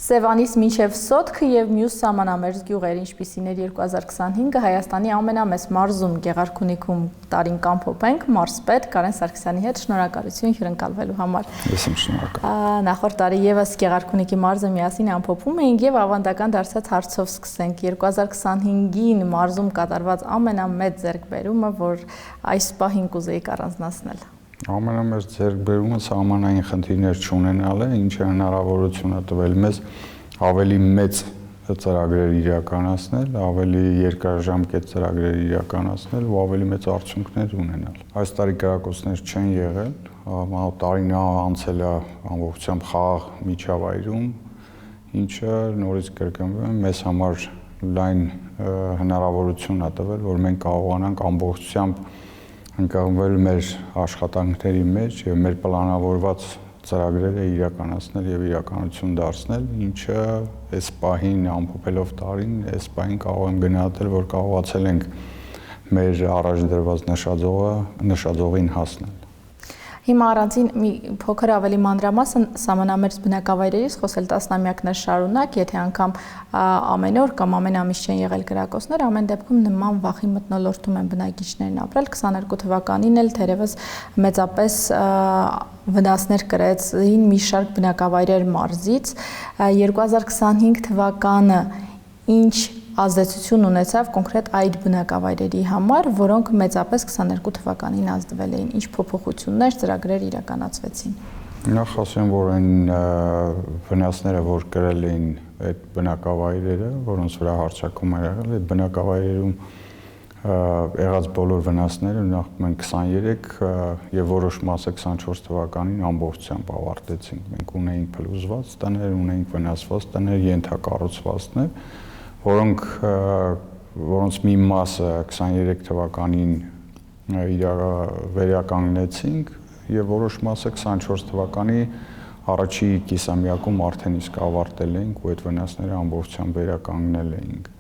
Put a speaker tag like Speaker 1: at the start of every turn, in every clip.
Speaker 1: Սևանից մինչև Սոտքը և մյուս սահմանամերձ գյուղեր, ինչպիսին էր 2025-ը Հայաստանի ամենամեծ մարզում Գեղարքունիքում տարին կամփոփենք մարզպետ Կարեն Սարգսյանի հետ շնորհակալություն հյուրընկալվելու համար։
Speaker 2: Ես եմ շնորհակալ։
Speaker 1: Նախորդ տարի ևս Գեղարքունիքի մարզը միասին ամփոփում էինք եւ ավանդական դարձած հարցով սկսենք 2025-ին մարզում կատարված ամենամեծ ձեռքբերումը, որ այս պահին կուզեիք առանձնացնել։
Speaker 2: Ամենամեծ ձեռքբերումը սահմանային խնդիրներ չունենալը, ինչը հնարավորություն է տվել մեզ ավելի մեծ ծրագրեր իրականացնել, ավելի երկարաժամկետ ծրագրեր իրականացնել ու ավելի մեծ արդյունքներ ունենալ։ Այս տարի կրակոցներ չեն եղել, տարին անցել է ամբողջությամբ խաղաղ միջավայրում, ինչը նորից կրկնվում մեզ համար լայն հնարավորություն է տվել, որ մենք կարողանանք ամբողջությամբ ընկղմվել մեր աշխատանքների մեջ եւ մեր պլանավորված ծրագրերը իրականացնել եւ իրականություն դարձնել, ինչը այս պահին ամփոփելով տարին, այս պահին կարող եմ գնահատել, որ կարողացել ենք մեր առաջ դրված նշաձողին հասնել։
Speaker 1: Հիմա առանցին մի փոքր ավելի մանրամասն սահմանամերձ բնակավայրերից խոսել տասնամյակներ շարունակ, եթե անգամ ամեն օր կամ ամեն ամիս չեն եղել կրակոցներ, ամեն դեպքում նման վախի մթնոլորտում են բնակիչներն ապրել 22 թվականին էլ թերևս մեծապես վնասներ կրեցին մի շարք բնակավայրեր մարզից 2025 թվականը ինչ ազդեցություն ունեցավ կոնկրետ այդ բնակավայրերի համար, որոնք մեծապես 22 թվականին ազդվել էին, ինչ փոփոխություններ, ծրագրեր իրականացվեցին։
Speaker 2: Նախ ասեմ, որ այն վնասները, որ կրել էին այդ բնակավայրերը, որոնց վրա հարձակում էր եղել, այդ բնակավայրերում եղած բոլոր վնասները նախ մենք 23 եւ որոշ մասը 24 թվականին ամբողջությամբ ավարտեցինք։ Մենք ունեինք փլուզված տներ, ունեինք վնասված տներ, ենթակառուցվածքներ, որոնց մի մասը 23 թվականին վերականգնեցինք եւ որոշ մասը 24 թվականի առաջի կիսամյակում արդեն իսկ ավարտել էինք ու այդ վնասները ամբողջությամբ վերականգնել էինք։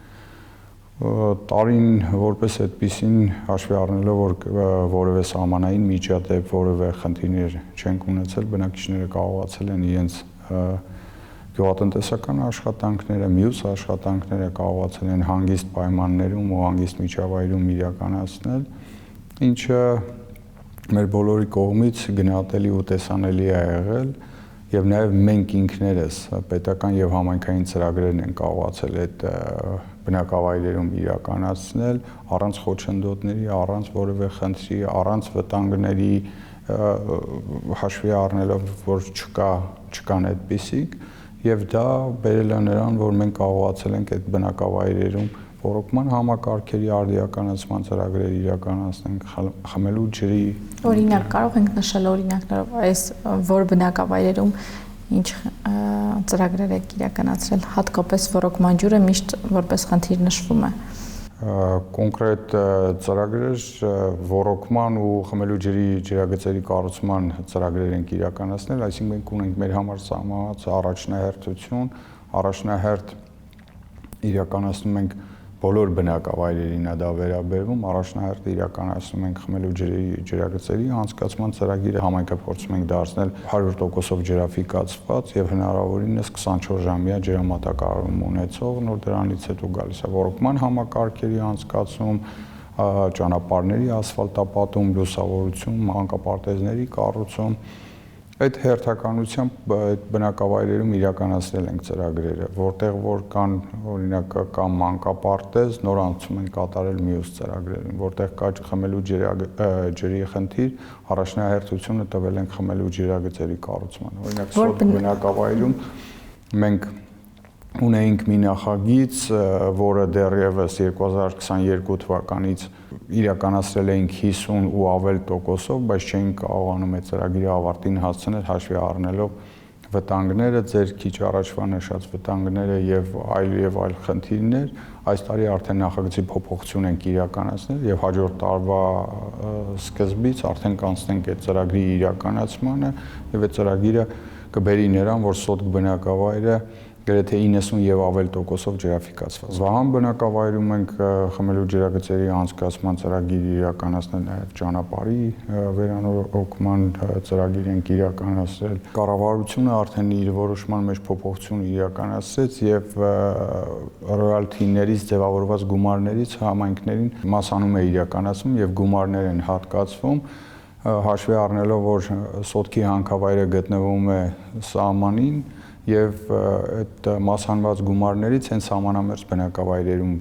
Speaker 2: Տարին որպես այդպիսին հաշվի առնելով, որ որևէ սահմանային միջադեպ, որևէ խնդիրներ չենք ունեցել, բնակիչները կարողացել են իրենց գյուղատնտեսական աշխատանքները, մյուս աշխատանքները կարողացել են հանգիստ պայմաններում ու հանգիստ միջավայրում իրականացնել, ինչը մեր բոլորի կողմից գնահատելի ու տեսանելի է եղել եւ նաեւ մենք ինքներս պետական եւ համայնքային ծրագրերն են կարողացել այդ բնակավայրերում իրականացնել առանց խոչընդոտների, առանց որևէ խնդրի, առանց վտանգների հաշվի առնելով, որ չկան այդպիսիք եւ դա բերել է նրան, որ մենք կարողացել ենք այդ բնակավայրերում ռոռոկման համակարգերի արդիականացման ծրագրեր իրականացնենք, խմելու ջրի
Speaker 1: օրինակ կարող ենք նշել օրինակներով այս որ բնակավայրերում ինչ ծրագրեր եք իրականացրել, հատկապես ռոռոկման ջուրը միշտ որպես խնդիր նշվում է։
Speaker 2: Կոնկրետ ծրագրեր ռոռոկման ու խմելու ջրի ջրագծերի կառուցման ծրագրեր ենք իրականացնել, այսինքն մենք ունենք մեր համար սահմանված առաջնահերթություն, առաջնահերթ իրականացնում ենք բոլոր բնակավայրերին է դա վերաբերվում, առաջնահերթ իրականացնում ենք խմելու ջրի ջրագծերի անցկացման ծրագիրը, համայնքը փորձում ենք դարձնել 100%-ով ջրաֆիկացված եւ հնարավորինս 24-ժամյա ջրամատակարարում ունեցող, նոր դրանից հետո գալիս է ռոռոկման համակարգերի անցկացում, ճանապարհների ասֆալտապատում, լուսավորություն, մանկապարտեզների կառուցում։ Այդ հերթականությամբ այդ բնակավայրերում իրականացնել ենք ծրագրերը, որտեղ որ կան օրինակ կամ մանկապարտեզ, նոր անցում են կատարել մյուս ծրագրերին, որտեղ կա խմելու ջրի խնդիր, առաջնահերթությունը տվել ենք խմելու ջրագծերի կառուցման։ Օրինակ Սոտ բնակավայրում մենք ունեինք մի նախագիծ, որը դեռևս 2022 թվականից իրականացրել էինք 50 ու ավել տոկոսով, բայց չէինք կարողանում այդ ծրագրի ավարտին հասցնել հաշվի առնելով վտանգները, ձեր քիչ առաջվա նշած վտանգները եւ այլ խնդիրներ, այս տարի արդեն նախագծի փոփոխություն ենք իրականացնել եւ հաջորդ տարվա սկզբից արդեն կանցնենք այդ ծրագրի իրականացմանը եւ այդ ծրագիրը կբերի նրան, որ Սոտ բնակավայրը գրեթե 90 եւ ավել տոկոսով ջրաֆիկացված։ Վահան բնակավայրում ենք խմելու ջրագծերի անցկացման ծրագիր իրականացնել, նաեւ ճանապարհի վերանորոգման ծրագիր ենք իրականացրել։ Կառավարությունը արդեն իր որոշման մեջ փոփոխություն իրականացրեց եւ ռոյալթիներից ձևավորված գումարներից համայնքներին մասանում է իրականացում եւ գումարներ են հատկացվում, հաշվի առնելով, որ Սոտքի հանքավայրը գտնվում է սահմանին եւ այդ մասանված գումարներից հենց սահմանամերձ բնակավայրերում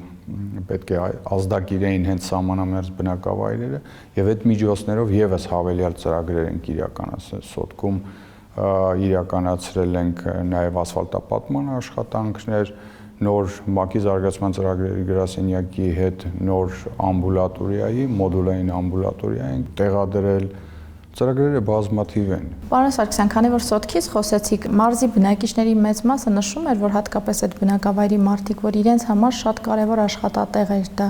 Speaker 2: պետք է ազդագիրեին հենց սահմանամերձ բնակավայրերը եւ այդ միջոցներով եւս հավելյալ ծրագրեր ենք իրականացրել Սոտքում, իրականացրել ենք նաեւ ասֆալտապատման աշխատանքներ, նոր ՄԱԿ-ի զարգացման ծրագրերի գրասենյակի հետ նոր ամբուլատորիայի, մոդուլային ամբուլատորիա ենք տեղադրել, ծրագրերը բազմաթիվ են։
Speaker 1: Պարոն Սարգսյան, քանի որ Սոտքից խոսեցիք, մարզի բնակիչների մեծ մասը նշում էր, որ հատկապես այդ բնակավայրի մարդիկ, որ իրենց համար շատ կարևոր աշխատատեղ էր դա։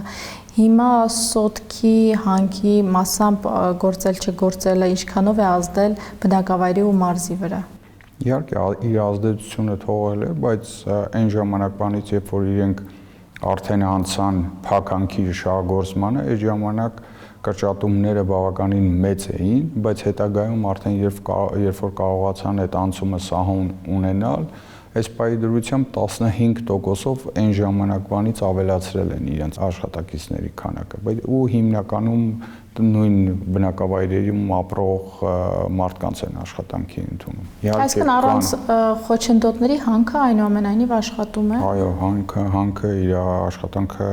Speaker 1: Հիմա Սոտքի հանքի մասամբ գործել չգործելը ինչքանով է ազդել բնակավայրի ու մարզի վրա։
Speaker 2: Իհարկե իր ազդեցությունը թողել է, բայց այն ժամանակվանից, երբ որ իրենք արդեն անցան փակ հանքի շահագործմանը, այդ ժամանակ կրճատումները բավականին մեծ էին, բայց հետագայում արդեն երբ որ կարողացան այդ անցումը սահուն ունենալ, այս պայի դրությամբ 15%-ով այն ժամանակվանից ավելացրել են իրենց աշխատակիցների քանակը, բայց ու հիմնականում նույն բնակավայրերում ապրող մարդկանց են աշխատանքի ընդունում։
Speaker 1: Այսինքն առանց խոչընդոտների հանքը այնուամենայնիվ աշխատում է։
Speaker 2: Այո, հանքը իր աշխատանքը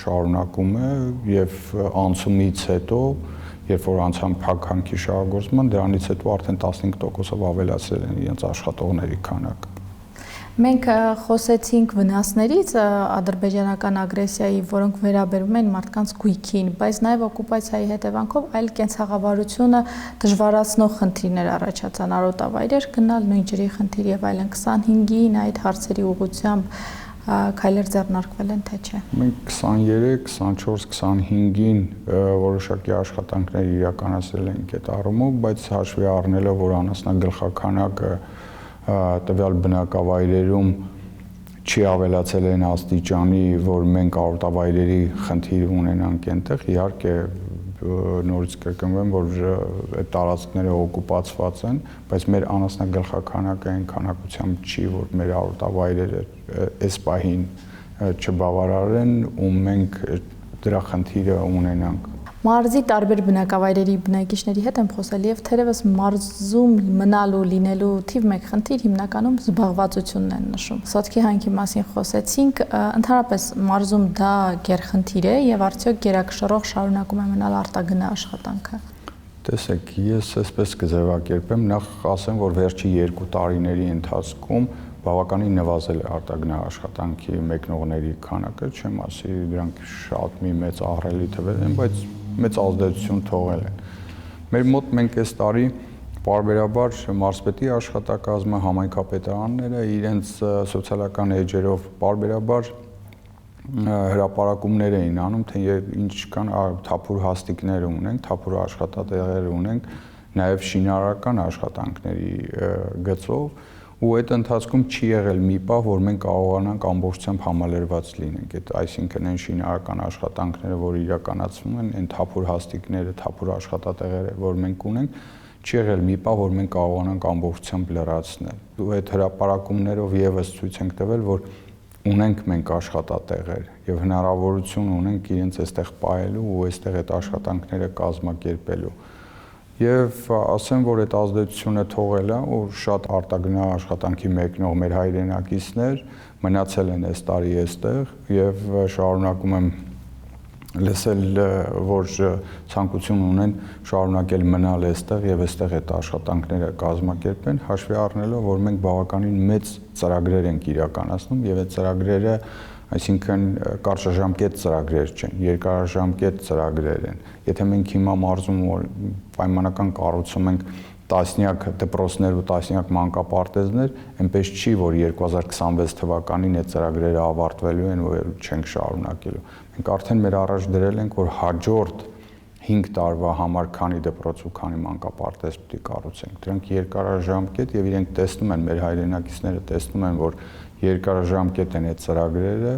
Speaker 2: շարունակում է եւ անցումից հետո, երբ որ անցան փակ հանքի շահագործման, դրանից հետո արդեն 15%-ով ավելացրել են իրենց աշխատողների քանակը։
Speaker 1: Մենք խոսեցինք վնասներից ադրբեջանական ագրեսիայի, որոնք վերաբերում են մարդկանց գույքին, բայց նաև օկուպացիայի հետևանքով այլ կենցաղավարությունը դժվարացնող խնդիրներ առաջացան, արոտավայրեր գնալ, նույն ջրի խնդիր եւ այլն։ 25-ին այդ հարցերի ուղղությամբ քայլեր ձեռնարկվել են, թե չէ։ Մենք
Speaker 2: 23, 24, 25-ին որոշակի աշխատանքներ իրականացրել ենք այդ առումով, բայց հաշվի առնելով, որ անասնագլխաքանակը տվյալ բնակավայրերում չի ավելացել այն աստիճանի, որ մենք արոտավայրերի խնդիր ունենանք այնտեղ, իհարկե նորից կրկնվեմ, որ այդ տարածքները օկուպացված են, բայց մեր անասնագլխաքանակը այն քանակությամբ չի, որ մեր արոտավայրերը այս պահին չբավարարեն ու մենք դրա խնդիրը ունենանք։
Speaker 1: Մարզի տարբեր բնակավայրերի բնակիչների հետ եմ խոսել եւ թերևս մարզում մնալու, լինելու թիվ 1 խնդիր հիմնականում զբաղվածությունն են նշում։ Սոտքի հանքի մասին խոսեցինք, ընդհանրապես մարզում դա գերխնդիր է եւ արդյոք գերակշռող շարունակում է մնալ արտագնա աշխատանքը։
Speaker 2: Տեսեք, ես այսպես կձևակերպեմ, նախ ասեմ, որ վերջի 2 տարիների ընթացքում բավականին նվազել է արտագնա աշխատանքի մեկնողների քանակը, չեմ ասի դրանք շատ մի մեծ ահռելի թվեր են, բայց մեծ ազդեցություն թողել են։ Մեր մոտ մենք այս տարի պարբերաբար մարզպետի աշխատակազմը, համայնքապետարանները իրենց սոցիալական էջերով պարբերաբար հրապարակումներ էին անում, թե ինչքան թափուր հաստիկներ ունենք, թափուր աշխատատեղեր ունենք, նաև շինարարական աշխատանքների գծով ու այդ ընթացքում չի եղել մի պահ, որ մենք կարողանանք ամբողջությամբ համալրված լինենք, այսինքն այն շինարարական աշխատանքները, որ իրականացվում են, այն թափուր հաստիկները, թափուր աշխատատեղերը, որ մենք ունենք, չի եղել մի պահ, որ մենք կարողանանք ամբողջությամբ լրացնել։ Ու այդ հրապարակումներով եւս ցույց ենք տվել, որ ունենք մենք աշխատատեղեր եւ հնարավորություն ունենք իրենց այստեղ պահելու ու այստեղ այդ աշխատանքները կազմակերպելու։ Եվ ասեմ, որ այդ ազդեցությունը թողել է, որ շատ արտագնա աշխատանքի մեկնող մեր հայրենակիցներ մնացել են այս տարի այստեղ եւ շարունակում եմ լսել, որ ցանկություն ունեն շարունակել մնալ այստեղ եւ այստեղ այդ աշխատանքները կազմակերպեն, հաշվի առնելով, որ մենք բավականին մեծ ծրագրեր ենք իրականացնում եւ այդ ծրագրերը այսինքն կարճաժամկետ ծրագրեր չեն, երկարաժամկետ ծրագրեր են։ Եթե մենք հիմա մարզում պայմանական կառուցում ենք տասնյակ դպրոցներ ու տասնյակ մանկապարտեզներ, այնպես չի, որ 2026 թվականին այդ ծրագրերը ավարտվելու են ու չենք շարունակելու։ Մենք արդեն մեր առաջ դրել ենք, որ հաջորդ 5 տարվա համար քանի դպրոց ու քանի մանկապարտեզ պետք է կառուցենք։ Դրանք երկարաժամկետ եւ իրենք տեսնում են, մեր հայրենակիցները տեսնում են, որ երկարաժամկետ են այդ ծրագրերը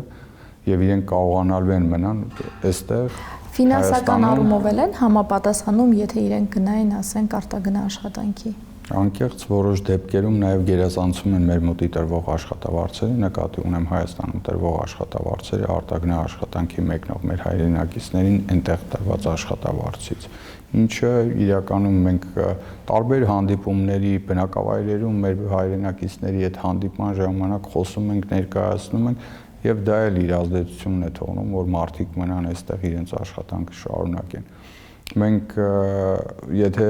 Speaker 2: եւ իրենք կարողանալու են մնան այստեղ։
Speaker 1: Ֆինանսական առումով են համապատասխանում, եթե իրենք գնային, ասենք, արտագնա աշխատանքի։
Speaker 2: Անկեղծ որոշ դեպքերում նաև գերազանցում են մեր մոտի տրվող աշխատավարձերը, նկատի ունեմ Հայաստանում տրվող աշխատավարձերը արտագնա աշխատանքի մեկնող մեր հայրենակիցներին այնտեղ տրված աշխատավարձից, ինչը իրականում մենք տարբեր հանդիպումների բնակավայրերում մեր հայրենակիցների այդ հանդիպման ժամանակ խոսում ենք, ներկայացնում ենք եւ դա էլ իր ազդեցությունն է թողնում, որ մարդիկ մնան այստեղ իրենց աշխատանքը շարունակեն։ Մենք եթե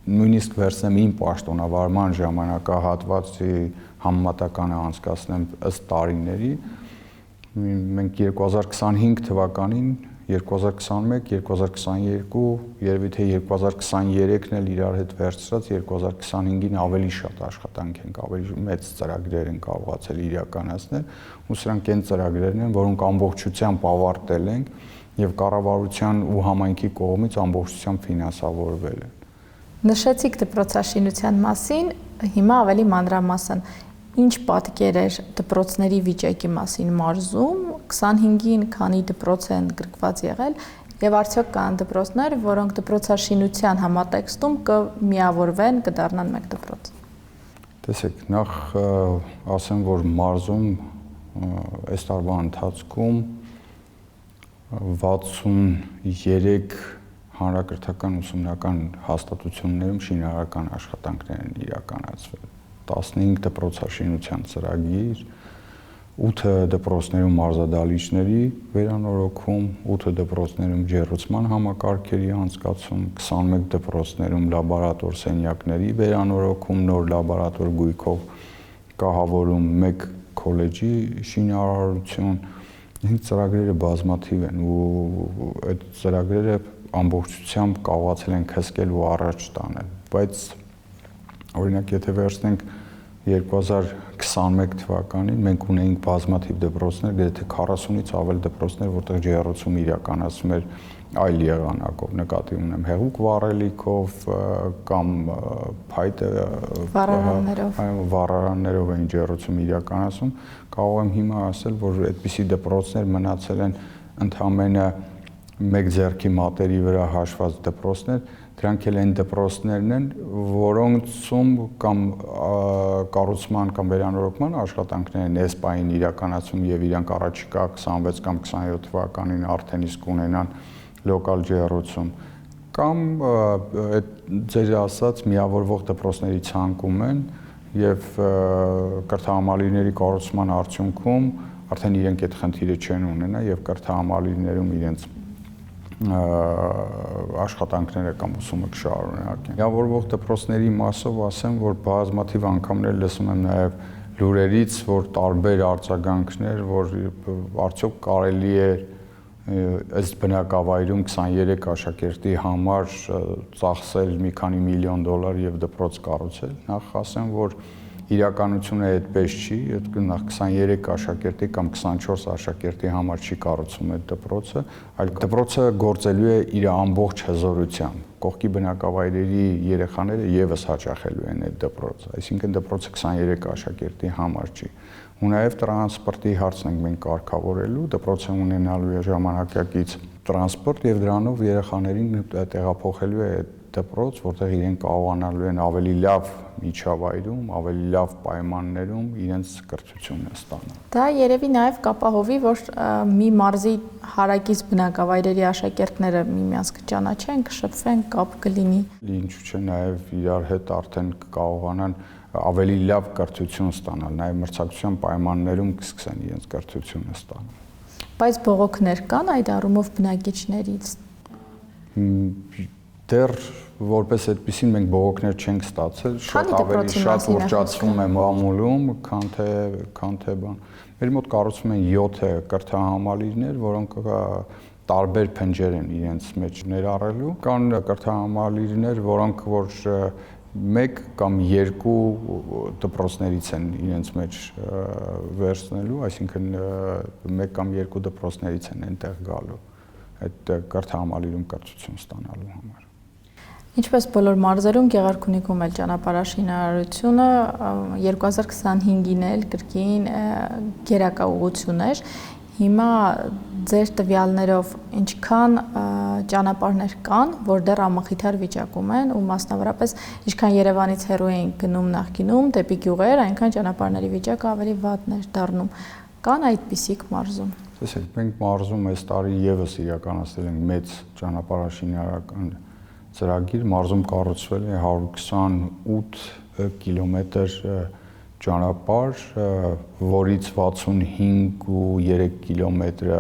Speaker 2: նույնիսկ վերցնեմ իմ պաշտոնավարման ժամանակահատվածի համեմատականը անցկացնեմ ըստ տարիների, մենք 2025 թվականին, 2021, 2022, երևի թե 2023-ն էլ իրար հետ վերցրած 2025-ին ավելի շատ աշխատանք ենք, ավելի մեծ ծրագրեր են կարողացել իրականացնել, ու սրանք այն ծրագրերն են, որոնք ամբողջությամբ ավարտել ենք եւ կառավարության ու համայնքի կողմից ամբողջությամբ ֆինանսավորվել են։
Speaker 1: Նշեցիք դպրոցաշինության մասին, հիմա ավելի մանրամասն ինչ պատկեր էր դպրոցների վիճակի մասին մարզում, 25-ին քանի դպրոց են գրկված եղել եւ արդյոք կան դպրոցներ, որոնք դպրոցաշինության համատեքստում կմիավորվեն, կդառնան մեկ դպրոց։
Speaker 2: Տեսեք, նախ ասեմ, որ մարզում այս տարվա ընթացքում 63 հանրակրթական ուսումնական հաստատություններում շինարարական աշխատանքներ են իրականացվել, 15 դպրոցաշինության ծրագիր, 8 դպրոցներում մարզադահլիճների վերանորոգում, 8 դպրոցներում ջեռուցման համակարգերի անցկացում, 21 դպրոցներում լաբորատոր սենյակների վերանորոգում, նոր լաբորատոր գույքով կահավորում, 1 քոլեջի շինարարություն, ծրագրերը բազմաթիվ են ու այդ ծրագրերը ամբողջությամբ կարողացել են հսկել ու առաջ տանել, բայց օրինակ եթե վերցնենք 2021 թվականին մենք ունեինք բազմաթիվ դպրոցներ, գրեթե 40-ից ավել դպրոցներ, որտեղ ջեռուցում իրականացվում էր այլ եղանակով, նկատի ունեմ հեղուկ վառելիքով կամ փայտե վառարաններով են ջեռուցում իրականացում, կարող եմ հիմա ասել, որ այդպիսի դպրոցներ մնացել են ընդամենը մեկ ձեռքի մատերի վրա հաշված դպրոցներ, դրանք էլ այն դպրոցներն են, որոնցում կամ կառուցման կամ վերանորոգման աշխատանքներ են այս պահին իրականացում եւ իրանք առաջիկա 26 կամ 27 թվականին արդեն իսկ ունենան լոկալ ջեռուցում կամ այդ ձեր ասած միավորվող դպրոցների ցանկում են եւ կրթահամալիրների կառուցման արդյունքում արդեն իրենք այդ խնդիրը չեն ունենա եւ կրթահամալիրներում իրենց աշխատանքները կամ ուսումը կշարունակեն։ Միավորվող դպրոցների մասով ասեմ, որ բազմաթիվ անգամներ լսում եմ նաև լուրերից, որ տարբեր արձագանքներ, որ արդյոք կարելի է ըստ բնակավայրում 23 աշակերտի համար ծախսել մի քանի միլիոն դոլար եւ դպրոց կառուցել։ Նախ ասեմ, որ իրականությունը այդպես չի, նախ 23 աշակերտի կամ 24 աշակերտի համար չի կառուցում այդ դպրոցը, այլ դպրոցը գործելու է իր ամբողջ հզորությամբ։ Կողքի բնակավայրերի երեխաները եւս հաճախելու են այդ դպրոցը, այսինքն դպրոցը 23 աշակերտի համար չի։ Ու նաեւ տրանսպորտի հարցն ենք մենք կարգավորելու, դպրոցը ունենալու է ժամանակակից տրանսպորտ եւ դրանով երեխաներին տեղափոխելու է դպրոց, որտեղ իրենք կարողանալու են ավելի լավ միջավայրում, ավելի լավ պայմաններում իրենց կրթությունը ստանալ։
Speaker 1: Դա երևի նաև կապահովի, որ մի մարզի հարակից բնակավայրերի աշակերտները միմյանց կճանաչեն, կշփվեն, կապ կլինի։
Speaker 2: Ինչու՞ չէ, նաև իրար հետ արդեն կարողանան ավելի լավ կրթություն ստանալ, նաև մրցակցության պայմաններում կսկսեն իրենց կրթությունը ստանալ։
Speaker 1: Բայց բողոքներ կան այդ առումով բնակիչներից։
Speaker 2: Դեռ որպես այդպեսին մենք բողոքներ չենք ստացել, շատ ավելի շատ ուռճացվում է մամուլում, քան թե բան։ Մեր մոտ կառուցվում են 7 կրթահամալիրներ, որոնք տարբեր փնջեր են իրենց մեջ ներառելու։ Կան կրթահամալիրներ, որոնք որ 1 կամ 2 դպրոցներից են իրենց մեջ վերցնելու, այսինքն 1 կամ 2 դպրոցներից են այնտեղ գալու այդ կրթահամալիրում կրթություն ստանալու համար։
Speaker 1: Ինչպես բոլոր մարզերում, Գեղարքունիքում էլ ճանապարհաշինարարությունը 2025-ին էլ կրկին գերակա ուղղություն էր։ Հիմա ձեր տվյալներով ինչքան ճանապարհներ կան, որ դեռ ամախիթար վիճակում են ու մասնավորապես ինչքան Երևանից հեռու էին գնում նախկինում դեպի գյուղեր, այնքան ճանապարհների վիճակը ավելի վատն էր դառնում։ Կան այդպիսիք մարզում։
Speaker 2: Տեսեք, մենք մարզում այս տարի եւս իրականացել ենք մեծ ճանապարհաշինարարական ծրագիր, մարզում կառուցվել է 128 կիլոմետր ճանապարհ, որից 65.3 կիլոմետրը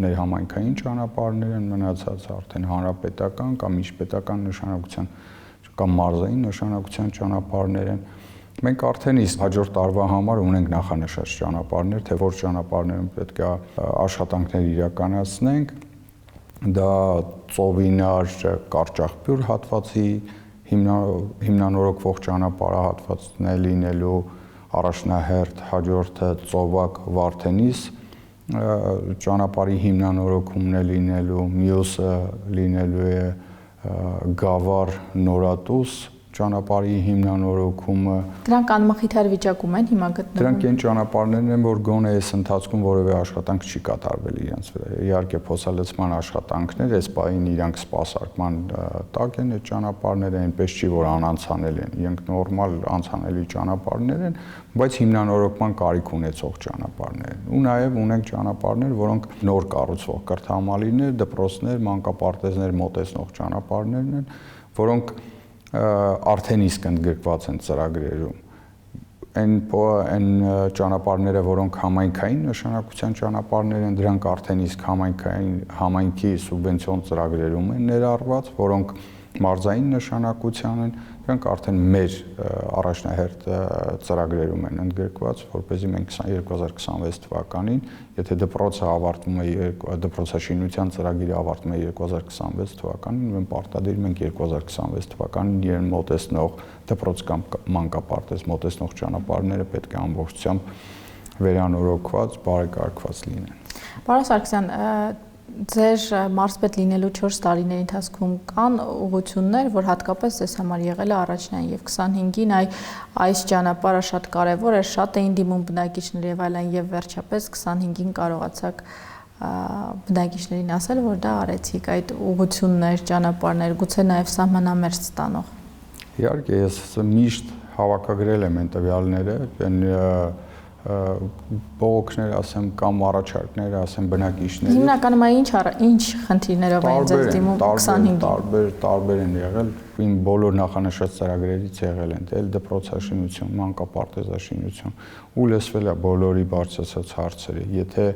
Speaker 2: ներհամայնքային ճանապարհներ են, մնացածը արդեն հանրապետական կամ միջպետական նշանակության կամ մարզային նշանակության ճանապարհներ են։ Մենք արդեն իսկ հաջորդ տարվա համար ունենք նախանշած ճանապարհներ, թե որ ճանապարհներում պետք է աշխատանքներ իրականացնենք։ Դա Ծովինար Կարճախբյուր հատվածի հիմնանորոգվող ճանապարհահատվածն է լինելու, առաջնահերթ հաջորդը Ծովակ Վարդենիս ճանապարհի հիմնանորոգումն է լինելու, մյուսը լինելու է Գավառ Նորատուս ճանապարհի հիմնանորոգումը։
Speaker 1: Դրանք անմխիթար վիճակում են հիմա գտնվում։
Speaker 2: Դրանք այն ճանապարհներն են, որ գոնե այս ընթացքում որևէ աշխատանք չի կատարվել իրենց վրա։ Իհարկե փոխալցման աշխատանքներ, այս պահին իրանք սպասարկման տակ են այդ ճանապարհները, այնպես չի որ անանցանել են, իրենք նորմալ անցանելի ճանապարհներ են, բայց հիմնանորոգման կարիք ունեցող ճանապարհներ են։ Ու նաև ունենք ճանապարհներ, որոնք նոր կառուցվող կրթահամալիրներ, դպրոցներ, մանկապարտեզներ մոտեցնող ճանապարհներն են, որոնք արդեն իսկ ընդգրկված են ծրագրերում։ Այն ճանապարհները, որոնք համայնքային նշանակության ճանապարհներ են, դրանք արդեն իսկ համայնքի սուբվենցիոն ծրագրերում են ներառված, որոնք մարզային նշանակության են, դրանք արդեն մեր առաջնահերթ ծրագրերում են ընդգրկված, որպեսզի մենք 2026 թվականին, եթե դպրոցը ավարտվում է դպրոցաշինության ծրագիրը ավարտվում է 2026 թվականին, մենք պարտադիր ենք 2026 թվականին իրեն մոտեցնող դպրոց կամ մանկապարտեզ մոտեցնող ճանապարհները պետք է ամբողջությամբ վերանորոգված, բարեկարգված լինեն։
Speaker 1: Պարոն Սարգսյան, ձեր մարզպետ լինելու 4 տարիների ընթացքում կան ուղղություններ, որ հատկապես ձեզ համար եղել է առաջնային եւ 25-ին այս ճանապարհը շատ կարեւոր էր, շատ էին դիմում բնակիչներ եւ այլն եւ վերջապես 25-ին կարողացաք բնակիչներին ասել, որ դա արեցիք, այդ ուղղություններ, ճանապարհներ, գուցե նաեւ սահմանամերձ ստանող։
Speaker 2: Իհարկե, ես միշտ հավաքագրել եմ այն տվյալները, բողոքներ ասեմ կամ առաջարկներ ասեմ բնակիչների։
Speaker 1: Հիմնականում ինչ խնդիրներով են ձեզ դիմում 25-ին։
Speaker 2: Տարբեր են եղել, իմ բոլոր նախանշած ծրագրերից եղել են, էլ դպրոցաշինություն, մանկապարտեզաշինություն, ու լսվել է բոլորի բարձրացած հարցերը։ Եթե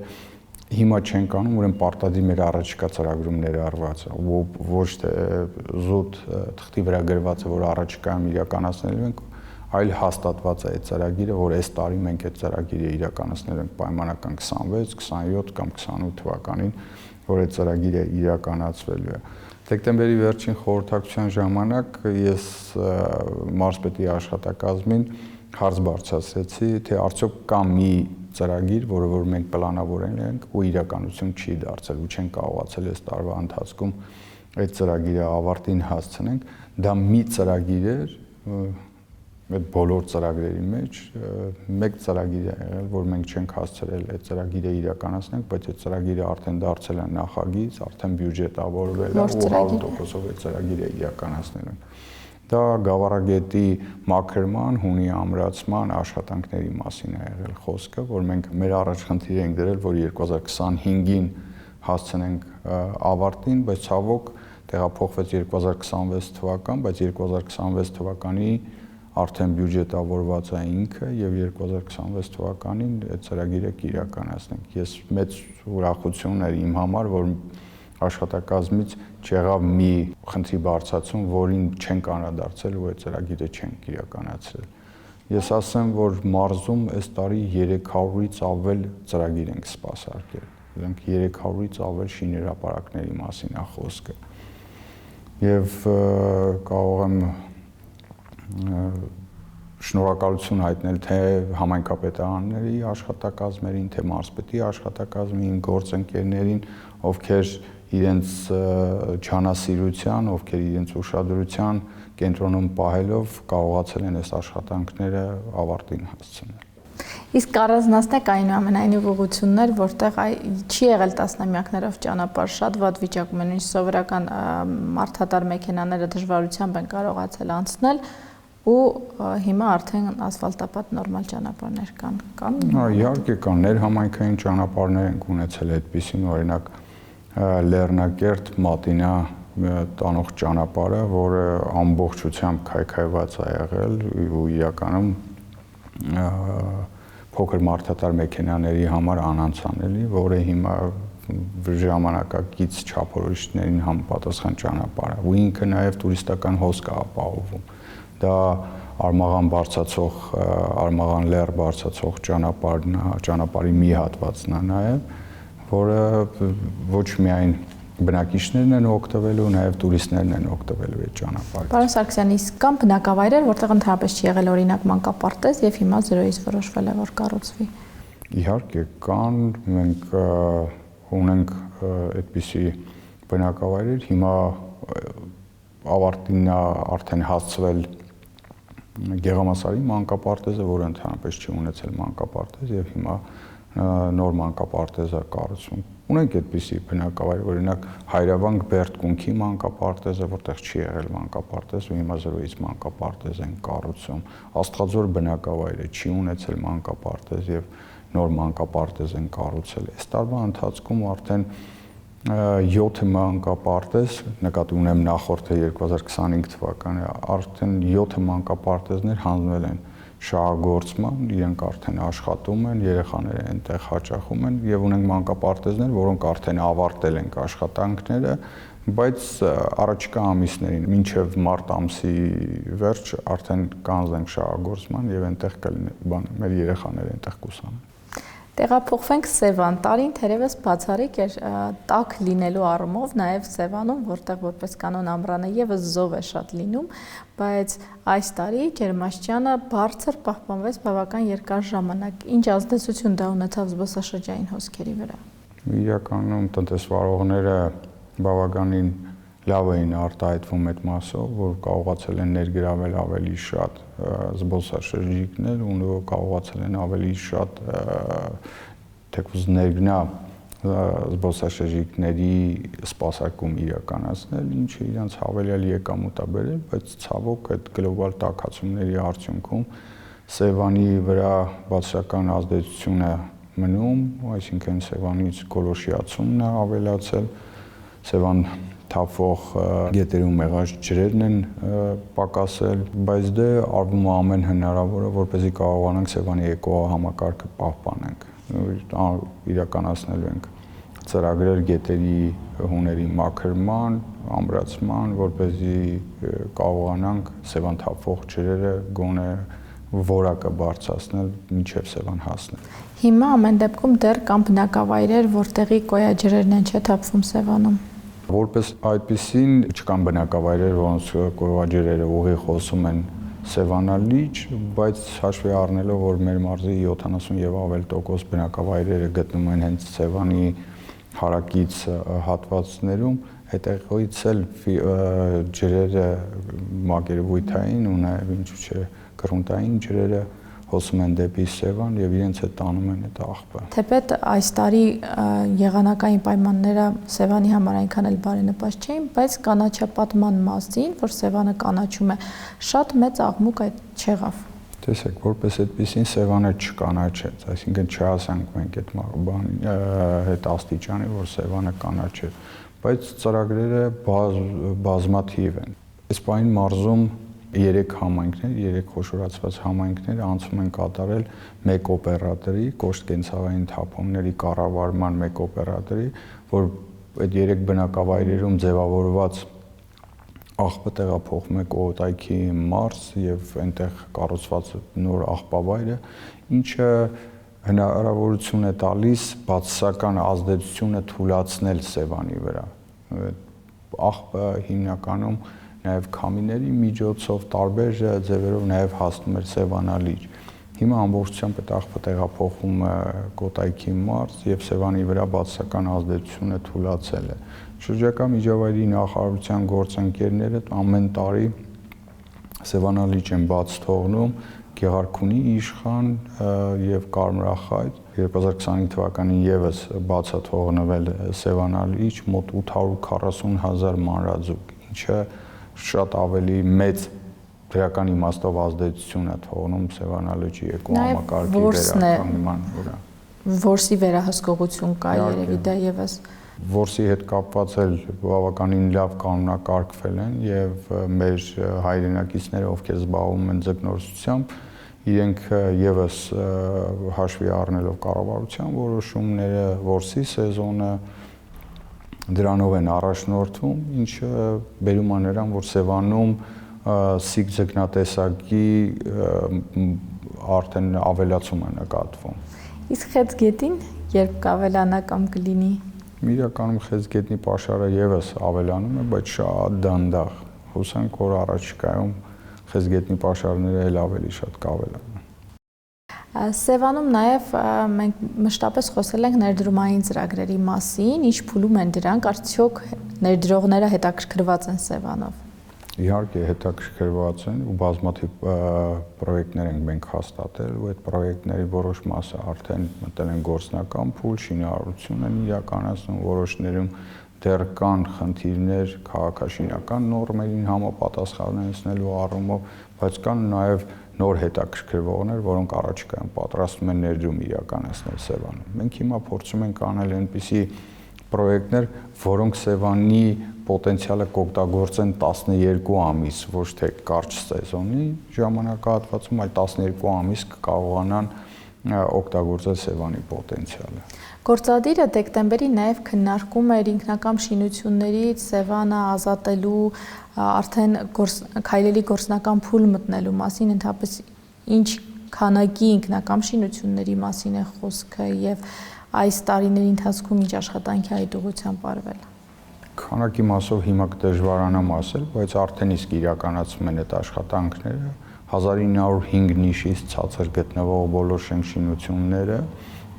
Speaker 2: հիմա չենք անում, ուրեմն պարտադիր մեր առաջիկա ծրագրում ներառված է, ոչ թե զուտ թղթի վրա գրված է, որ առաջիկայում իրականացնելու ենք, այլ հաստատված է այդ ծրագիրը, որ այս տարի մենք այդ ծրագիրը իրականացնել ենք պայմանական 26, 27 կամ 28 թվականին, որ այդ ծրագիրը իրականացվելու է։ Դեկտեմբերի վերջին խորհրդակցության ժամանակ ես մարզպետի աշխատակազմին հարց բարձրացրեցի, թե արդյոք կա մի ծրագիր, որը որ մենք պլանավորել ենք ու իրականություն չի դարձել ու չեն կարողացել այս տարվա ընթացքում այդ ծրագիրը ավարտին հասցնենք։ Դա մի ծրագիր էր, այդ բոլոր ծրագրերի մեջ մեկ ծրագիր է եղել, որ մենք չենք հասցրել այդ ծրագիրը իրականացնենք, բայց այդ ծրագիրը արդեն դարձել է նախագիծ, արդեն բյուջետավորվել է ու 100%-ով այդ ծրագիրը իրականացնել են։ Դա Գավառագետի մաքրման, հունի ամրացման աշխատանքների մասին է եղել խոսքը, որ մենք մեր առաջ խնդիր ենք դրել, որ 2025-ին հասցնենք ավարտին, բայց ցավոք տեղափոխվեց 2026 թվական, բայց 2026 թվականի արդեն բյուջետավորված է ինքը եւ 2026 թվականին այդ ծրագիրը կիրականացնենք։ Ես մեծ ուրախություն էր իմ համար, որ աշխատակազմից չեղավ մի խնդրի բարձրացում, որին չենք անդրադարձել ու այդ ծրագիրը չենք իրականացրել։ Ես ասեմ, որ մարզում այս տարի 300-ից ավել ծրագիր ենք սպասարկել։ Դրանք 300-ից ավել շինհրապարակների մասին է խոսքը։ Եվ կարող եմ շնորհակալություն հայտնել թե համայնքապետարանների աշխատակազմերին, թե մարզպետի աշխատակազմին, գործընկերներին, ովքեր իրենց ջանասիրության, ովքեր իրենց ուշադրության կենտրոնում պահելով կարողացել են այս աշխատանքները ավարտին հասցնել։
Speaker 1: Իսկ առանձնացնեք այնուամենայնիվ ուղղություններ, որտեղ չի եղել տասնամյակներով ճանապարհ, շատ վատ վիճակում են, ինչ սովորական մարդատար մեքենաները դժվարությամբ են կարողացել անցնել ու հիմա արդեն ասֆալտապատ նորմալ ճանապարհներ կան։
Speaker 2: Իհարկե կան, ներհամայնքային ճանապարհներ են ունեցել այդպիսին, օրինակ Լեռնակերտ Մատինա տանող ճանապարհը, որը ամբողջությամբ քայքայված է եղել ու իրականում փոքր մարդատար մեքենաների համար անանցանելի, որը հիմա ժամանակակից չափորոշիչներին համապատասխան ճանապարհ է, ու ինքը նաև տուրիստական հոսք է ապահովում։ Դա Արմաղան լեռ բարձրացող ճանապարհի մի հատվածն է նաև, որը ոչ միայն բնակիչներն են օգտվելու, նաև տուրիստներն են օգտվելու այդ ճանապարհից։
Speaker 1: Պարոն Սարգսյան, իսկ կան բնակավայրեր, որտեղ ընդհանրապես չի եղել օրինակ մանկապարտեզ եւ հիմա 0-ից որոշվել է որ կառուցվի։ Իհարկե
Speaker 2: կան, մենք ունենք այդպիսի բնակավայրեր, հիմա ավարտին է արդեն հասցվել Գեղամասարի մանկապարտեզը, որը ընդհանրապես չի ունեցել մանկապարտեզ եւ հիմա նոր մանկապարտեզ է կառուցվում։ Ունենք այդպիսի բնակավայր, օրինակ Հայրավանք Բերդկունքի մանկապարտեզը, որտեղ չի եղել մանկապարտեզ ու հիմա 0-ից մանկապարտեզ են կառուցում։ Աստղաձոր բնակավայրը չի ունեցել մանկապարտեզ եւ նոր մանկապարտեզ են կառուցել։ Այս տարվա ընթացքում արդեն 7 մանկապարտեզ, նկատի ունեմ նախորդը 2025 թվականը, արդեն 7 մանկապարտեզներ հանձնել են շահագործման, իրենք արդեն աշխատում են, երեխաները այնտեղ հաճախում են եւ ունենք մանկապարտեզներ, որոնք արդեն ավարտել են աշխատանքները, բայց առաջիկա ամիսներին, մինչեւ մարտ ամսի վերջ արդեն կանցնենք շահագործման եւ այնտեղ մեր երեխաները այնտեղ կուսանեն։
Speaker 1: Տեղափոխվենք Սևան, տարին թերևս բացառիկ էր տաք լինելու առումով, նաև Սևանում, որտեղ որպես կանոն ամռանը եւս զով է շատ լինում, բայց այս տարի ջերմաստիճանը բարձր պահպանվեց բավական երկար ժամանակ։ Ինչ ազդեցություն դա ունեցավ զբոսաշրջային հոսքերի վրա։
Speaker 2: Իրականում տնտեսվարողները բավականին լավ էին արտահայտվում այդ մասով, որ կարողացել են ներգրավել ավելի շատ զբոսաշրջիկներ ու կարողացել են ավելի շատ թեկուզ ներգնա զբոսաշրջիկների սպասարկում իրականացնել, ինչը իրենց հավելյալ եկամուտ է բերել, բայց ցավոք այդ գլոբալ տաքացումների արդյունքում Սևանի վրա բացասական ազդեցությունը մնում, այսինքն Սևանից գոլոշիացումն է ավելացել, Սևան թափվող գետերում եղած ջրերն են պակասել, բայց դե արվում է ամեն հնարավորը, որպեսզի կարողանանք Սևանի էկոհամակարգը պահպանենք։ Իրականացնելու ենք ծրագրեր գետերի հուների մաքրման, ամրացման, որպեսզի կարողանանք Սևան թափվող ջրերը գոնե որակը բարձրացնել մինչև Սևան հասնել։
Speaker 1: Հիմա ամեն դեպքում դեռ կան բնակավայրեր, որտեղի կոյաջրերն են չթափվում Սևանում։
Speaker 2: Որպես այդպիսին չկան բնակավայրեր, որոնց կոյաջրերը ուղիղ հոսում են Սևանալիճ, բայց հաշվի առնելով, որ մեր մարզի 70 եւ ավել տոկոս բնակավայրերը գտնվում են հենց Սևանի հարակից հատվածներում, այդտեղից էլ ջրերը մակերևույթային ու նաեւ ինչու՞ չէ գրունտային ջրերը հոսում են դեպի Սևան եւ իրենց հետ տանում են այդ աղբը։
Speaker 1: Թեպետ այս տարի եղանակային պայմանները Սևանի համար այնքան էլ բարենպաստ չէին, բայց կանաչապատման մասին, որ Սևանը կանաչում է, շատ մեծ աղմուկ այդ չեղավ։
Speaker 2: Տեսեք, որպես այդպեսին Սևանը չկանաչեց, այսինքն չհասանք մենք այդ աստիճանի, որ Սևանը կանաչեր, բայց ծրագրերը բազմաթիվ են։ Այս պայն մարզում 3 համայնքներ, 3 խոշորացված համայնքներ անցում են կատարել մեկ օպերատորի, կոշտ կենցաղային թափոնների կառավարման մեկ օպերատորի, որ այդ 3 բնակավայրերում ձևավորված աղբը տեղափոխվում է Կողոտայքի մարզ եւ այնտեղ կառուցված նոր աղբավայրը, ինչը հնարավորություն է տալիս բացասական ազդեցությունը թույլատրել Սևանի վրա։ Աղբը հիմնականում նաև քամիների միջոցով տարբեր ձևերով նաև հասնում էր Սևանալիճ։ Հիմա ամբողջությամբ այդ աղբը տեղափոխվում է Կոտայքի մարզ եւ Սևանի վրա բացասական ազդեցությունը թույլատրել է։ Շրջակա միջավայրի նախարարության գործընկերները ամեն տարի Սևանալիճ են բաց թողնում Գեղարքունի, Իշխան եւ Կարմրախայտ 2025 թվականին եւս բաց է թողնվել Սևանալիճ մոտ 840,000 մանրաձուկ, ինչը շատ ավելի մեծ դրական իմաստով ազդեցություն է թողնում Սևանալիճի էկոհամակարգի վերականգնման վրա։
Speaker 1: Որսի վերահսկողություն կա երևի դա եւս
Speaker 2: Որսի հետ կապված էլ բավականին լավ կանոնակարգվել են եւ մեր հայրենակիցները, ովքեր զբաղվում են ձկնորսությամբ, իրենք եւս հաշվի առնելով կառավարության որոշումները, որսի սեզոնը դրանով են առաջնորդվում, ինչը բերում է նրան, որ Սևանում սիկ ձկնատեսակի արդեն ավելացում է նկատվում։
Speaker 1: Իսկ խեցգետին երբ կավելանա կամ կլինի
Speaker 2: Իրականում խեցգետնի պաշարը եւս ավելանում է, բայց շատ դանդաղ։ Հուսանք, որ առաջիկայում խեցգետնի պաշարները էլ ավելի շատ կավելանան։
Speaker 1: Սևանում նաև մենք մշտապես խոսել ենք ներդրումային ծրագրերի մասին, ինչ փուլում են դրանք, արդյոք ներդրողները հետաքրքրված են Սևանով։
Speaker 2: Իհարկե հետաքրքրված են ու բազմաթիվ պրոյեկտներ ենք մենք հաստատել, ու այդ պրոյեկտների որոշ մասը արդեն մտել են գործնական փուլ, շինարարություն են իրականացնում, որոշներում դեռ կան խնդիրներ քաղաքաշինական նորմերին համապատասխանեցնելու առումով, բայց կան նաև նոր հետաքրքրվողներ, որոնք առաջիկայում պատրաստվում են ներդրում իրականացնել Սևանում։ Մենք հիմա փորձում ենք անել այնպիսի պրոյեկտներ, որոնք Սևանի պոտենցիալը կօգտագործեն 12 ամիս, ոչ թե կարճ սեզոնի ժամանակահատվածում, այլ 12 ամիս կկարողանան օգտագործել Սևանի պոտենցիալը։
Speaker 1: Գործադիրը դեկտեմբերի նաև քննարկում էր ինքնակամ շինություններից Սևանը ազատելու արդեն քայլելի գործնական փուլ մտնելու մասին, ընդհանրապես ինչ քանակի ինքնակամ շինությունների մասին է խոսքը եւ այս տարիների ընթացքում ինչ աշխատանքի այդ ուղղությամբ արվել։
Speaker 2: Քանակի մասով հիմա կդժվարանամ ասել, բայց արդեն իսկ իրականացում են այդ աշխատանքները 1905 նիշից ցածր գտնվող բոլոր շինությունները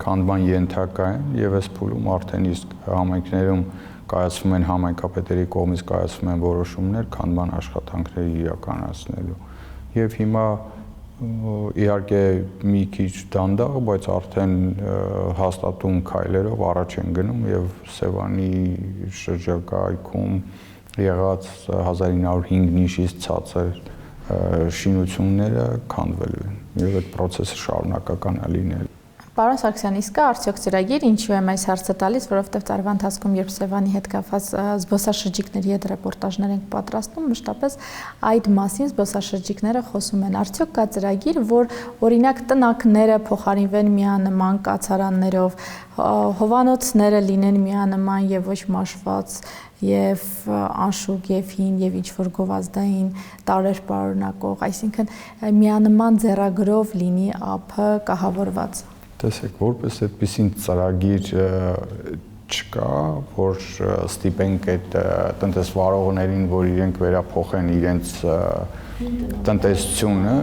Speaker 2: քանդման ենթակա են եւ այս փուլում արդեն իսկ համայնքներում կայացվում են համայնքապետերի կողմից կայացվում են որոշումներ քանդման աշխատանքների իրականացնելու եւ հիմա իհարկե մի քիչ դանդաղ, բայց արդեն հաստատուն քայլերով առաջ են գնում եւ Սևանի շրջակայքում եղած 1905 նիշից ցածր շինությունները քանդվելու են եւ այդ process-ը շարունակական է լինելու։
Speaker 1: Պարոն Սարգսյան, իսկ արդյոք ծրագիր ինչու եմ այս հարցը տալիս, որովհետև տարվա ընթացքում երբ Սևանի հետ կապված զբոսաշրջիկների հետ ռեպորտաժներ ենք պատրաստում, մշտապես այդ մասին զբոսաշրջիկները խոսում են։ Արդյոք կա ծրագիր, որ օրինակ տնակները փոխարինվեն միանման կացարաններով, հովանոցները լինեն միանման եւ ոչ մաշված եւ անշուք եւ հին եւ ինչ որ գովազդային տարեր պարունակող, այսինքն միանման ձեռագրով լինի ափը կահավորված։
Speaker 2: Տեսեք, որպես այդպիսին ծրագիր չկա, որ ստիպենք այդ տնտեսվարողներին, որ իրենք վերափոխեն իրենց տնտեսությունը,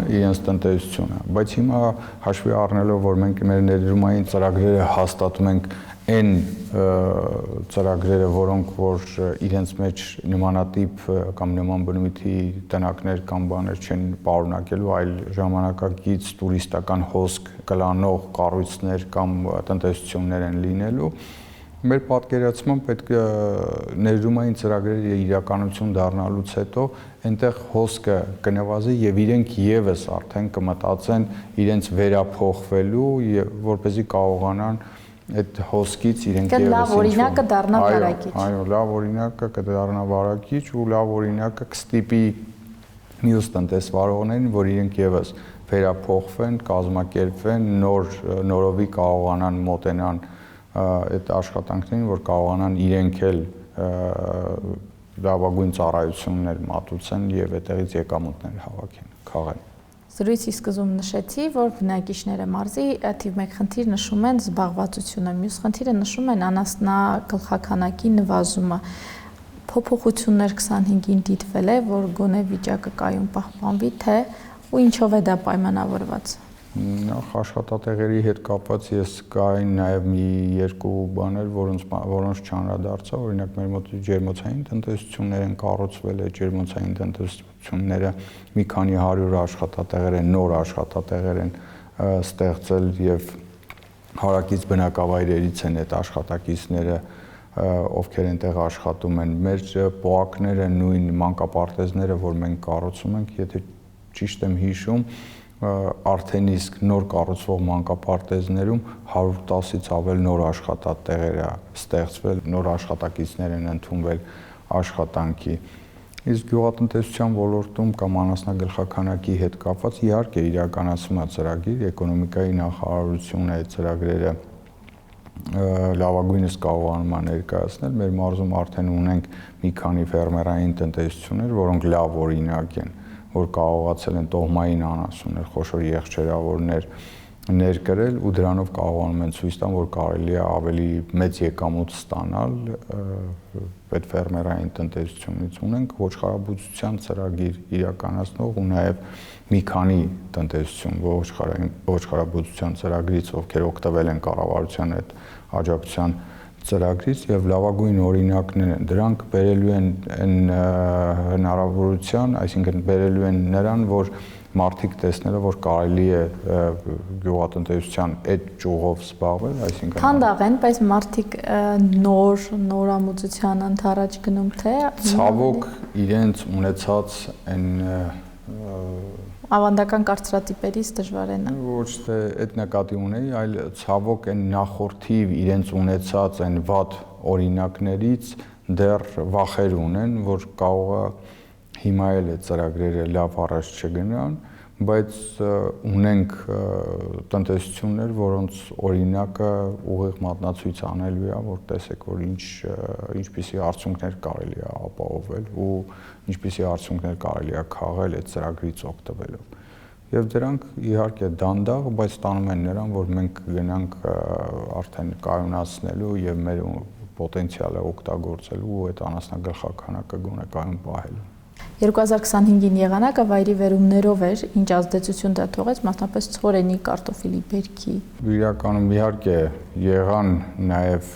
Speaker 2: բայց հիմա հաշվի առնելով, որ մենք մեր ներդրումային ծրագրերը հաստատում ենք այն ծրագրերը, որոնք որ իրենց մեջ նմանատիպ կամ նման բնույթի տնակներ կամ բաներ չեն պարունակելու, այլ ժամանակակից տուրիստական հոսք կլանող կառույցներ կամ տնտեսություններ են լինելու, մեր պատկերացմամբ պետք է ներդրումային ծրագրերը իրականություն դառնալուց հետո այնտեղ հոսքը կնվազի եւ իրենք եւս արդեն կմտածեն իրենց վերափոխվելու եւ որպեսզի կարողանան այդ հոսքից իրենք եւս
Speaker 1: լավ օրինակը դառնա վարակիչ։
Speaker 2: Այո, լավ օրինակը կդառնա վարակիչ ու լավ օրինակը կստիպի մյուս տնտեսվարողներին, որ իրենք եւս վերափոխվեն, կազմակերպվեն, նորովի կարողանան մոտենան այդ աշխատանքներին, որ կարողանան իրենք էլ լավագույն ծառայություններ մատուցեն եւ այդտեղից եկամուտներ հավաքեն, քաղեն։
Speaker 1: Զրույցի սկզբում նշեցի, որ բնակիչները մարզի թիվ 1 խնդիր նշում են զբաղվածությունը, մյուս խնդիրը նշում են անասնագլխաքանակի նվազումը։ Փոփոխություններ 25-ին դիտվել է, որ գոնե վիճակը կայուն պահպանվի, թե ու ինչով է դա պայմանավորված։
Speaker 2: Նախ աշխատատեղերի հետ կապված ես կային նաև մի երկու բաներ, որոնց չանդրադարձա, օրինակ մեր մոտ ջերմոցային տնտեսություններ են կառուցվել, այդ ջերմոցային տնտեսությունները մի քանի 100 աշխատատեղեր են, նոր աշխատատեղեր են ստեղծել եւ հարակից բնակավայրերից են այդ աշխատակիցները, ովքեր այնտեղ աշխատում են։ Մեր պոակները, նույն մանկապարտեզները, որ մենք կառուցում ենք, եթե ճիշտ եմ հիշում, արդեն իսկ նոր կառուցվող մանկապարտեզներում 110-ից ավել նոր աշխատատեղեր է ստեղծվել, նոր աշխատակիցներ են ընդունվել աշխատանքի։ Իսկ գյուղատնտեսության ոլորտում կամ անասնագլխաքանակի հետ կապված իհարկե իրականացվում է ծրագիր, էկոնոմիկայի նախարարությունը այդ ծրագրերը լավագույնս կարողանում է ներկայացնել։ Մեր մարզում արդեն ունենք մի քանի ֆերմերային տնտեսություններ, որոնք լավ օրինակ են, որ կարողացել են տոհմային անասուններ, խոշոր եղջերավորներ ներկրել ու դրանով կարողանում են ցույց տալ, որ կարելի է ավելի մեծ եկամուտ ստանալ այդ ֆերմերային տնտեսությունից։ Ունենք ոչխարաբուծության ծրագիր իրականացնող ու նաև մի քանի տնտեսություն ոչխարաբուծության ծրագրից, ովքեր օգտվել են կառավարության այդ աջակցության ծրագրից եւ լավագույն օրինակներ են։ Դրանք բերելու են այն հնարավորության, այսինքն բերելու են նրան, որ մարդիկ տեսնելով, որ կարելի է գյուղատնտեսության այդ ճյուղով զբաղվել, այսինքն
Speaker 1: քանդաղ են, բայց մարդիկ նորամուծության ընթരാճ գնում թե
Speaker 2: ցավոք իրենց ունեցած այն
Speaker 1: ավանդական կարծրատիպերից դժվար են։
Speaker 2: Ոչ թե այդ նկատի ունեի, այլ ցավոք այն նախորդի իրենց ունեցած այն վատ օրինակներից դեռ վախեր ունեն, որ կարող է հիմա էլ այդ ծրագրերը լավ առաջ չգնան, բայց ունենք տնտեսություններ, որոնց օրինակը ուղիղ մատնացույց անելու է, որ տեսեք, որ ինչպիսի արդյունքներ կարելի է ապահովել ու ինչպիսի արդյունքներ կարելի է քաղել այդ ծրագրից օգտվելով։ Եվ դրանք իհարկե դանդաղ, բայց տանում են նրան, որ մենք գնանք արդեն կայունացնելու եւ մեր պոտենցիալը օգտագործելու ու այդ անասնագլխաքանակը գոնե կայուն պահելու։
Speaker 1: 2025-ին եղանակը վայրի վերումներով էր, ինչ ազդեցություն դա թողեց մասնապես ցորենի, կարտոֆիլի բերքի։
Speaker 2: Իրականում իհարկե եղան նաև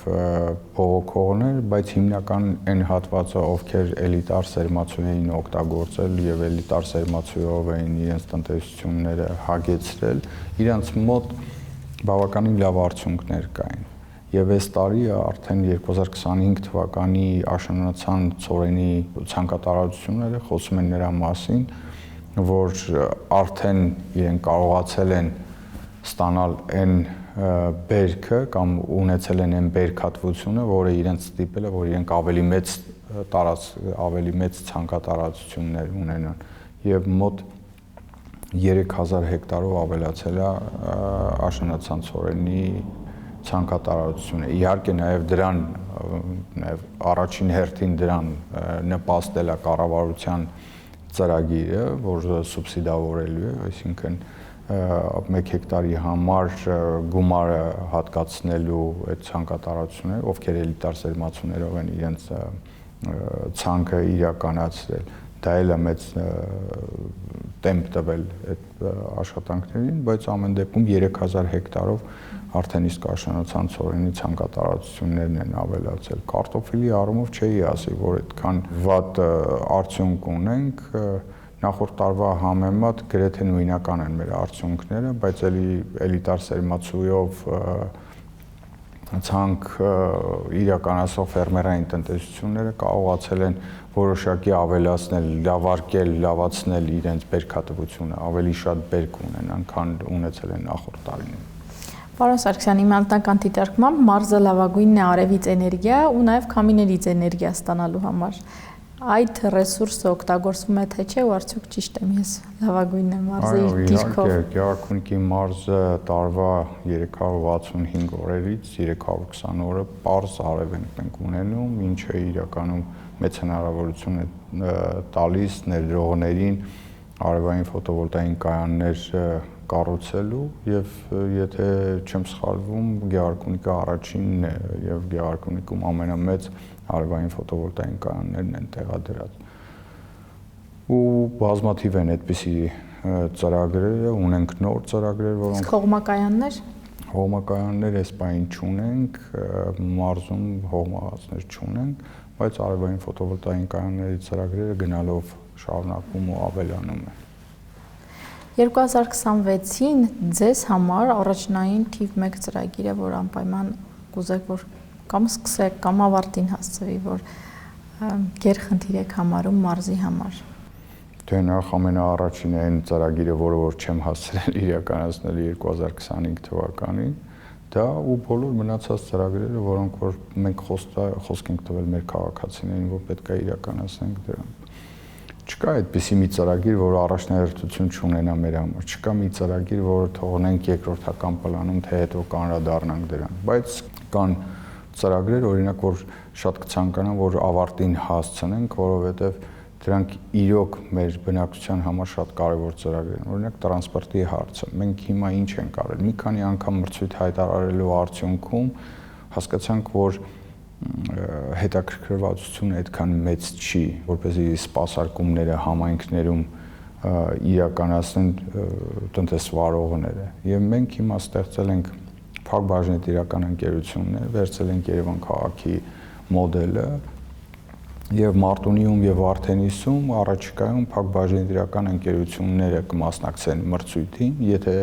Speaker 2: բողոքողներ, բայց հիմնական այն հատվածը, ովքեր էլիտար սերմացու էին օգտագործել եւ էլիտար սերմացուով էին իրենց տնտեսությունները հագեցրել, իրենց մոտ բավականին լավ արդյունքներ կային։ Եվ այս տարի արդեն 2025 թվականի աշնանացան ցորենի ցանկատարությունները խոսում են նրա մասին, որ արդեն իրենք կարողացել են ստանալ այն բերքը կամ ունեցել են այն բերքատվությունը, որը իրենց ստիպել է, որ իրենք ավելի մեծ ցանկատարություններ ունենան եւ մոտ 3000 հեկտարով ավելացել է աշնանացան ցորենի ցանկատարությունը։ Իհարկե նաև դրան նաև առաջին հերթին դրան նպաստել է կառավարության ծրագիրը, որ սուբսիդավորելու է, այսինքն 1 հեկտարի համար գումարը հատկացնելու այդ ցանկատարությունները, ովքեր էլիտար սերմացուներով են իրենց ցանկը իրականացրել։ Դա էլ է մեծ տեմպ տվել այդ աշխատանքներին, բայց ամեն դեպքում 3000 հեկտարով արդեն իսկ աշնանացան ցորենի ցանկատարություններն են ավելացել։ Կարտոֆիլի առումով չէի ասի, որ այդքան վատ արդյունք ունենք, նախորդ տարվա համեմատ գրեթե նույնական են մեր արդյունքները, բայց էլիտար սերմացուով ցանկ իրականացող ֆերմերային տնտեսությունները կարողացել են որոշակի ավելացնել, լավացնել իրենց բերքատվությունը, ավելի շատ բերք ունենան, քան ունեցել են նախորդ տարիներին։
Speaker 1: Պարոն Սարգսյան, իմ անձնական դիտարկմամբ մարզը լավագույնն է արևից էներգիա ու նաև քամիներից էներգիա ստանալու համար։ Այդ ռեսուրսը օգտագործվում է թե չէ, ու արդյոք ճիշտ եմ ես, լավագույնն է մարզը իր դիրքով։
Speaker 2: Այո, Գեղարքունիքի մարզը տարվա 365 օրերից 320 օրը պարզ արև ենք ունենում, ինչը իրականում մեծ հնարավորություն է տալիս ներդրողներին արևային ֆոտովոլտային կայաններ կառուցելու եւ եթե չեմ սխալվում Գեղարքունիքը առաջինն է եւ Գեղարքունիքում ամենամեծ արևային ֆոտովոլտային կայաններն են տեղադրած։ Ու բազմաթիվ են այդպիսի ծրագրերը, ունենք նոր ծրագրեր, որոնք
Speaker 1: հողմակայաններ
Speaker 2: հողմակայաններ այս պահին չունենք, մարզում հողմահացներ չունենք, բայց արևային ֆոտովոլտային կայանների ծրագրերը գնալով շարունակվում ու ավելանում է։
Speaker 1: 2026-ին ձեզ համար առաջնային թիվ 1 ծրագիրը, որ անպայման կուզեք, որ կամ սկսեք, կամ ավարտին հասցվի, որ գերխնդիր եք համարում մարզի համար։
Speaker 2: Դե նախ ամենաառաջինը այն ծրագիրը, որը որ չեմ հասցրել իրականացնել 2025 թվականին, դա ու բոլոր մնացած ծրագրերը, որոնք որ մենք խոսք ենք տվել մեր քաղաքացիներին, որ պետք է իրականացնենք դրանք։ Չկա այդպիսի մի ծրագիր, որը առաջնահերթություն չունենա մեր համար, չկա մի ծրագիր, որը թողնենք երկրորդական պլանում, թե հետո կանրադառնանք դրան, բայց կան ծրագրեր, օրինակ, որ շատ կցանկանան, որ ավարտին հասցնենք, որովհետև դրանք իրոք մեր բնակչության համար շատ կարևոր ծրագրեր են։ Օրինակ, տրանսպորտի հարցը։ Մենք հիմա ինչ ենք արել։ Մի քանի անգամ մրցույթ հայտարարելու արդյունքում հասկացանք, որ հետաքրքրվածությունը այդքան մեծ չի, որպեսզի սպասարկումները համայնքներում իրականացնեն տնտեսվարողները։ Եվ մենք հիմա ստեղծել ենք փակ-բաժնետիրական ընկերություններ, վերցրել ենք Երևան քաղաքի մոդելը եւ Մարտունիում եւ Վարդենիսում առաջիկայում փակ-բաժնետիրական ընկերությունները կմասնակցեն մրցույթին, եթե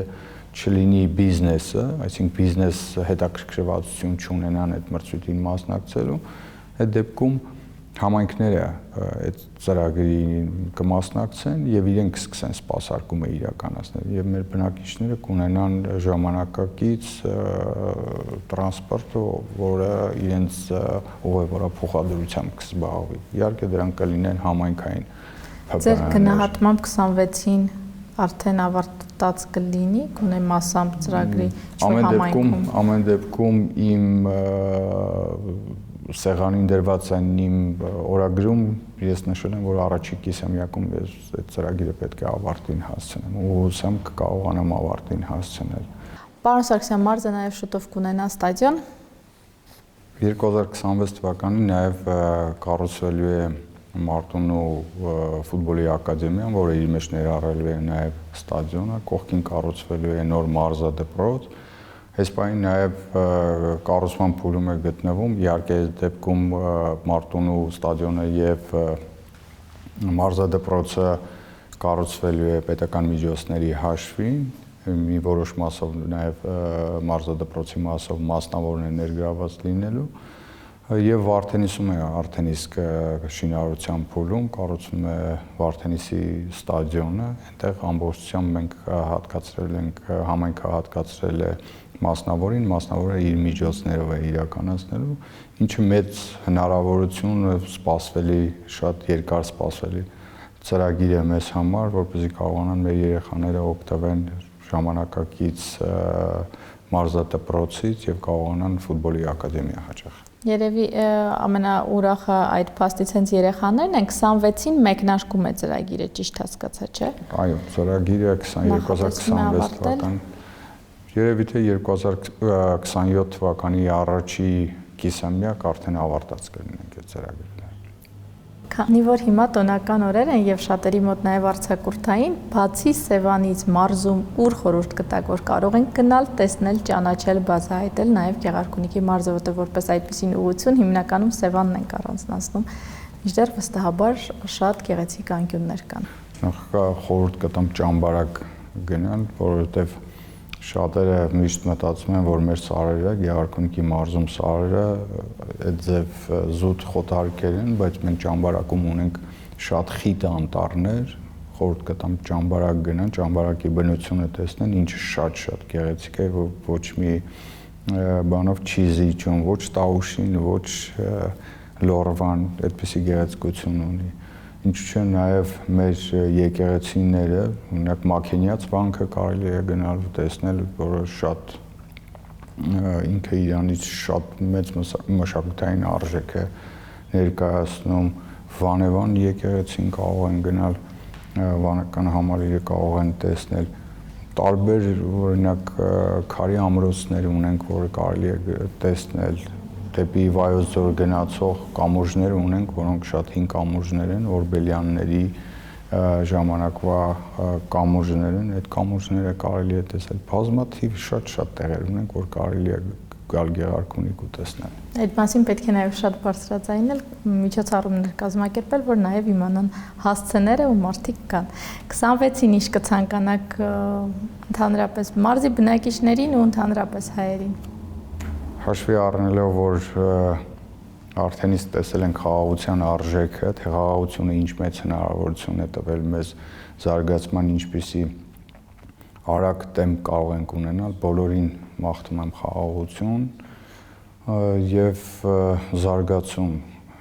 Speaker 2: չլինի բիզնեսը, այսինքն բիզնես հետաքրքրվածություն չունենան այդ մրցույթին մասնակցելու, այդ դեպքում համայնքները այդ ծրագրին կմասնակցեն եւ իրենք կսկսեն սպասարկումը իրականացնել եւ մեր բնակիչները կունենան ժամանակակից տրանսպորտ, որը իրենց ուղևորը փոխադրությամբ կզբաղվի։ Իհարկե դրանք կլինեն համայնքային։
Speaker 1: Ձեր գնահատմամբ 26-ին արդեն ավարտած կլինի, գոնե մասամբ ծրագրի համայնքում։
Speaker 2: Ամեն դեպքում իմ սեղանին դրված այն իմ օրագրում ես նշել եմ, որ առաջի կիսամյակում ես այդ ծրագիրը պետք է ավարտին հասցնեմ ու հուսամ կկարողանամ ավարտին հասցնել։
Speaker 1: Պարոն Սարգսյան, մարզը նաև շուտով կունենա ստադիոն։
Speaker 2: 2026 թվականին նաև կառուցվելու է Մարտունու ֆուտբոլի ակադեմիան, որը իր մեջ ներառելու է նաև ստադիոնը, կողքին կառուցվելու է նոր մարզադպրոց։ Այս պահին նաև կառուցման փուլում է գտնվում, իհարկե այս դեպքում Մարտունու ստադիոնը եւ մարզադպրոցը կառուցվելու է պետական միջոցների հաշվին, մի որոշ մասով նաև մարզադպրոցի մասով մասնավորներ ներգրաված լինելու եւ Վարդենիսում է արդեն իսկ շինարարության փուլում կառուցվում է Վարդենիսի ստադիոնը, այնտեղ ամբողջությամբ մենք հատկացրել ենք, համայնքը հատկացրել է մասնավորին, մասնավորը իր միջոցներով է իրականացնելու, ինչը մեծ հնարավորություն սպասվելի, շատ երկար սպասվելի ծրագիր է մեզ համար, որպեսզի կարողանան մեր երեխաները օգտվեն ժամանակակից մարզադպրոցից եւ կարողանան ֆուտբոլի ակադեմիա հաճախ։
Speaker 1: Երևի ամենաուրախը այդ փաստից հենց երեխաներն են, 26-ին մեկնարկում է ծրագիրը, ճիշտ հասկացա, չէ՞։
Speaker 2: Այո, ծրագիրը 2026 թվական երևի թե 2027 թվականի առաջի կիսամյակ արդեն ավարտած կլինենք այդ ծրագիրը։
Speaker 1: Քանի որ հիմա տոնական օրեր են եւ շատերի մոտ նաեւ արձակուրդային, բացի Սևանից մարզում ուր խորհուրդ կտակ, որ կարող ենք գնալ, տեսնել, ճանաչել, բացահայտել նաեւ Գեղարքունիքի մարզը, որտեղ որպես այդպիսին ուղղություն հիմնականում Սևանն ենք առանձնացնում։ Մինչդեռ վստահաբար շատ գեղեցիկ անկյուններ կան։
Speaker 2: Նախ խորհուրդ կտամ Ճամբարակ գնալ, որովհետեւ շատերը միշտ մտածում են, որ մեր սարերը, Գեղարքունիքի մարզում սարերը այդ ձև զուտ խոթարքեր են, բայց մենք Ճամբարակում ունենք շատ խիտ անտառներ, խորհուրդ կտամ Ճամբարակ գնան, Ճամբարակի բնությունը տեսնեն, ինչը շատ գեղեցիկ է, ոչ մի բանով չի զիջում, ոչ Տաուշին, ոչ Լորվան, այդպիսի գեղեցկություն ունի։ Ինչու՞ չէ նաև մեր եկեղեցիները, օրինակ Մաքենյաց վանքը կարելի է գնալ ու տեսնել, որը շատ ինքը իրանից շատ մեծ մշակութային արժեք է ներկայացնում, Վանևան եկեղեցին կարող են գնալ, վանական համալիրը կարող են տեսնել, տարբեր օրինակ քարի ամրոցներ ունենք, որը կարելի է տեսնել, դեպի Վայոց ձոր գնացող կամուրջներ ունենք, որոնք շատ հին կամուրջներ են, Օրբելյանների ժամանակվա կամուրջներն, այդ կամուրջները կարելի է տեսնել բազմաթիվ շատ տեղեր ունենք, որ կարելի է գալ Գեղարքունիք ու տեսնել։
Speaker 1: Այդ մասին պետք է նաև շատ բարձրաձայնել, միջոցառումներ կազմակերպել, որ նաև իմանան հասցեները ու մարդիկ կան։ 26-ին ինչ կցանկանաք ընդհանրապես մարզի բնակիչներին ու ընդհանրապես հայերին։
Speaker 2: Հաշվի առնելով, որ արդեն իսկ տեսել ենք խաղաղության արժեքը, թե խաղաղությունը ինչ մեծ հնարավորություն է տվել մեզ զարգացման, ինչպիսի արագ տեմպ կարող ենք ունենալ, բոլորին մաղթում եմ խաղաղություն եւ զարգացում,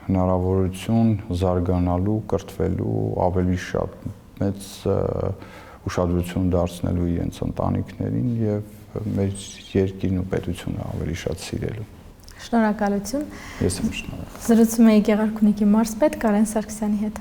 Speaker 2: հնարավորություն զարգանալու, կրթվելու, ավելի շատ մեծ ուշադրություն դարձնելու իրենց ընտանիքներին եւ մեր երկիրն ու պետությունը ավելի շատ սիրելու։
Speaker 1: Շնորհակալություն։
Speaker 2: Ես եմ շնորհակալ։
Speaker 1: Զրուցում էի Գեղարքունիքի մարզպետ Կարեն Սարգսյանի հետ։